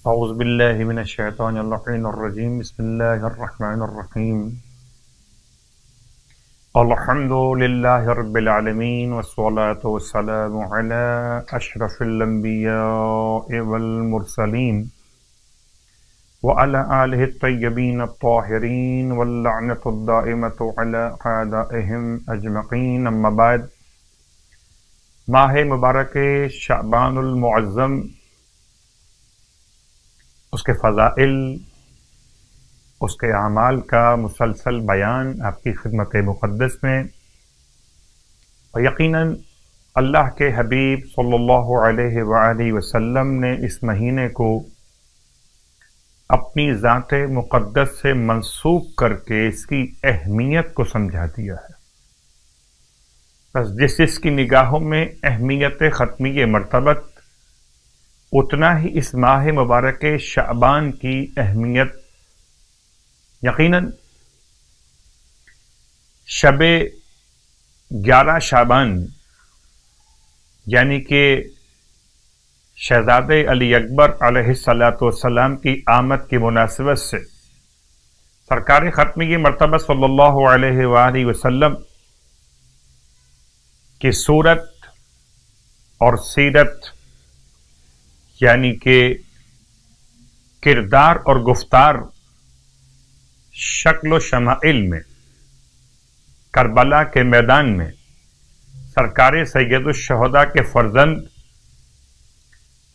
اعوذ باللہ من الشیطان اللعین الرجیم بسم اللہ الرحمن الرحیم الحمد للہ رب العالمین والصلاة والسلام علی اشرف الانبیاء والمرسلین وعلی آلہ الطیبین الطاہرین واللعنۃ الدائمۃ علی اعدائہم اجمعین، اما بعد۔ ماہ مبارک شعبان المعظم، اس کے فضائل، اس کے اعمال کا مسلسل بیان آپ کی خدمت مقدس میں، اور یقیناً اللہ کے حبیب صلی اللہ علیہ وآلہ وسلم نے اس مہینے کو اپنی ذات مقدس سے منسوب کر کے اس کی اہمیت کو سمجھا دیا ہے۔ بس جس کی نگاہوں میں اہمیت ختمی مرتبت، اتنا ہی اس ماہ مبارک شعبان کی اہمیت یقیناً شب 11 شعبان، یعنی کہ شہزادے علی اکبر علیہ السلام کی آمد کی مناسبت سے سرکار ختمی مرتبہ صلی اللہ علیہ وآلہ وسلم کی صورت اور سیرت، یعنی کہ کردار اور گفتار، شکل و شمائل میں کربلا کے میدان میں سرکار سید الشہداء کے فرزند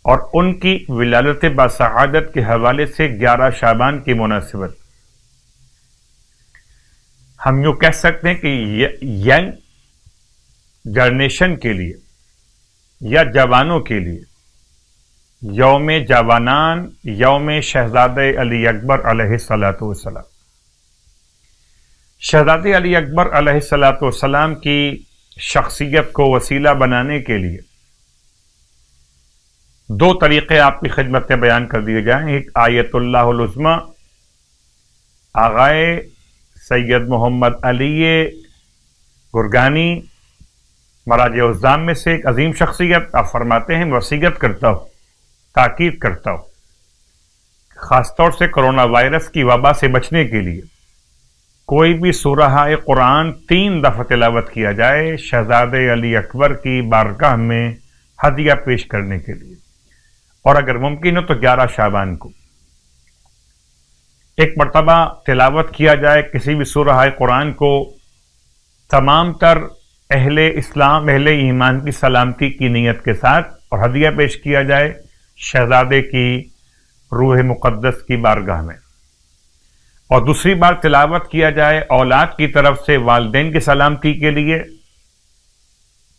اور ان کی ولادت باسعادت کے حوالے سے 11 شعبان کی مناسبت، ہم یوں کہہ سکتے ہیں کہ ینگ جنریشن کے لیے یا جوانوں کے لیے یوم جوانان، یوم شہزادے علی اکبر علیہ السلام، شہزادے علی اکبر علیہ السلام کی شخصیت کو وسیلہ بنانے کے لیے 2 طریقے آپ کی خدمت میں بیان کر دیے جائیں۔ ایک آیت اللہ العظمی، آغائے سید محمد علی گرگانی مراجع الزام میں سے ایک عظیم شخصیت، آپ فرماتے ہیں وصیت کرتا ہوں، تاکید کرتا ہوں، خاص طور سے کرونا وائرس کی وبا سے بچنے کے لیے کوئی بھی سورہ قرآن 3 دفعہ تلاوت کیا جائے شہزادے علی اکبر کی بارگاہ میں ہدیہ پیش کرنے کے لیے، اور اگر ممکن ہو تو 11 شعبان کو ایک مرتبہ تلاوت کیا جائے کسی بھی سورہ قرآن کو، تمام تر اہل اسلام، اہل ایمان کی سلامتی کی نیت کے ساتھ، اور ہدیہ پیش کیا جائے شہزادے کی روح مقدس کی بارگاہ میں، اور دوسری بار تلاوت کیا جائے اولاد کی طرف سے والدین کی سلامتی کے لیے،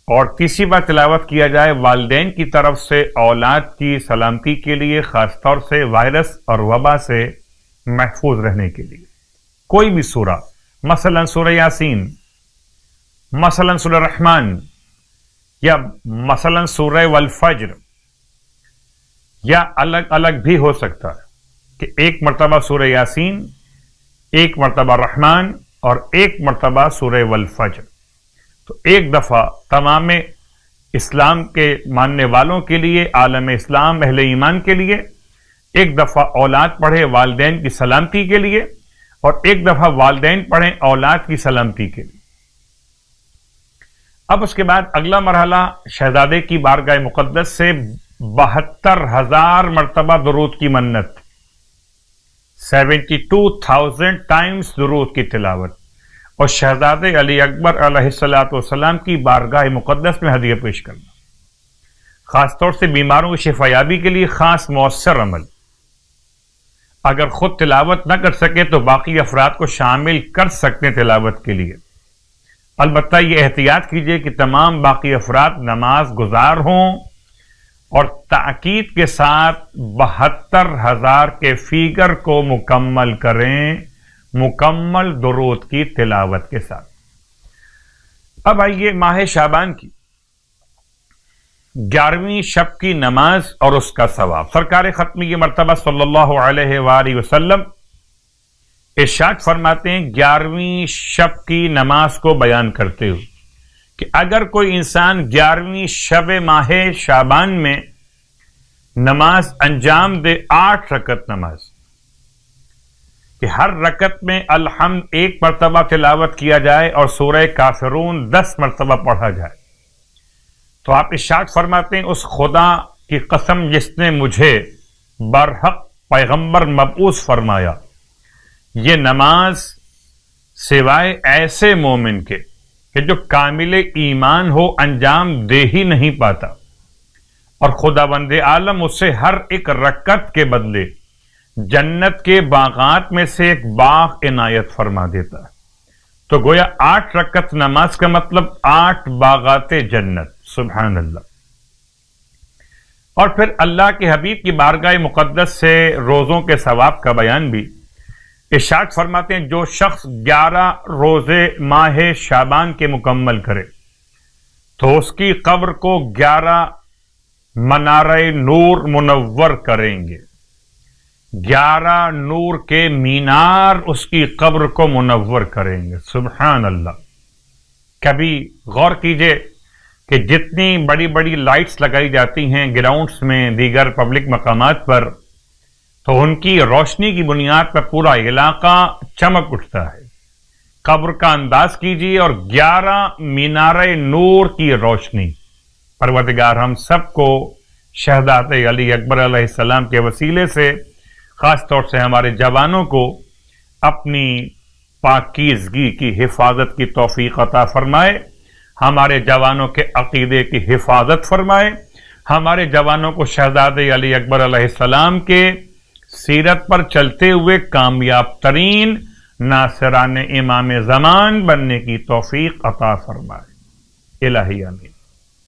اور تیسری بار تلاوت کیا جائے والدین کی طرف سے اولاد کی سلامتی کے لیے، خاص طور سے وائرس اور وبا سے محفوظ رہنے کے لیے۔ کوئی بھی سورہ، مثلا سورہ یاسین، مثلا سورہ رحمان، یا مثلا سورہ والفجر، یا الگ الگ بھی ہو سکتا ہے کہ ایک مرتبہ سورہ یاسین، ایک مرتبہ رحمان، اور ایک مرتبہ سورہ والفجر۔ تو ایک دفعہ تمام اسلام کے ماننے والوں کے لیے، عالم اسلام، اہل ایمان کے لیے، ایک دفعہ اولاد پڑھے والدین کی سلامتی کے لیے، اور ایک دفعہ والدین پڑھیں اولاد کی سلامتی کے لیے۔ اب اس کے بعد اگلا مرحلہ شہزادے کی بارگاہ مقدس سے 72,000 مرتبہ درود کی منت، 72,000 ٹائمز درود کی تلاوت، اور شہزادے علی اکبر علیہ السلام کی بارگاہ مقدس میں ہدیہ پیش کرنا، خاص طور سے بیماروں کی شفا یابی کے لیے خاص مؤثر عمل۔ اگر خود تلاوت نہ کر سکے تو باقی افراد کو شامل کر سکتے ہیں تلاوت کے لیے، البتہ یہ احتیاط کیجئے کہ تمام باقی افراد نماز گزار ہوں، اور تاکید کے ساتھ 72,000 کے فیگر کو مکمل کریں، مکمل درود کی تلاوت کے ساتھ۔ اب آئیے ماہ شعبان کی 11ویں شب کی نماز اور اس کا ثواب۔ سرکار ختمی مرتبہ صلی اللہ علیہ وآلہ وسلم ارشاد فرماتے ہیں 11ویں شب کی نماز کو بیان کرتے ہوئے کہ اگر کوئی انسان 11ویں شب ماہ شعبان میں نماز انجام دے 8 رکعت نماز، کہ ہر رکعت میں الحمد 1 مرتبہ تلاوت کیا جائے اور سورہ کافرون 10 مرتبہ پڑھا جائے. تو آپ ارشاد فرماتے ہیں اس خدا کی قسم جس نے مجھے برحق پیغمبر مبعوث فرمایا، یہ نماز سوائے ایسے مومن کے کہ جو کامل ایمان ہو انجام دے ہی نہیں پاتا، اور خداوند عالم اسے ہر ایک رکعت کے بدلے جنت کے باغات میں سے ایک باغ عنایت فرما دیتا ہے. تو گویا 8 رکعت نماز کا مطلب 8 باغات جنت. سبحان اللہ. اور پھر اللہ کے حبیب کی بارگاہ مقدس سے روزوں کے ثواب کا بیان بھی ارشاد فرماتے ہیں، جو شخص 11 روزے ماہ شعبان کے مکمل کرے تو اس کی قبر کو 11 منارہ نور منور کریں گے. 11 نور کے مینار اس کی قبر کو منور کریں گے. سبحان اللہ. کبھی غور کیجئے کہ جتنی بڑی بڑی لائٹس لگائی جاتی ہیں گراؤنڈز میں، دیگر پبلک مقامات پر، تو ان کی روشنی کی بنیاد پر پورا علاقہ چمک اٹھتا ہے. قبر کا انداز کیجیے اور 11 مینار نور کی روشنی. پروردگار ہم سب کو شہادت علی اکبر علیہ السلام کے وسیلے سے، خاص طور سے ہمارے جوانوں کو، اپنی پاکیزگی کی حفاظت کی توفیق عطا فرمائے، ہمارے جوانوں کے عقیدے کی حفاظت فرمائے، ہمارے جوانوں کو شہزاد علی اکبر علیہ السلام کے سیرت پر چلتے ہوئے کامیاب ترین ناصران امام زمان بننے کی توفیق عطا فرمائے. الہی آمین.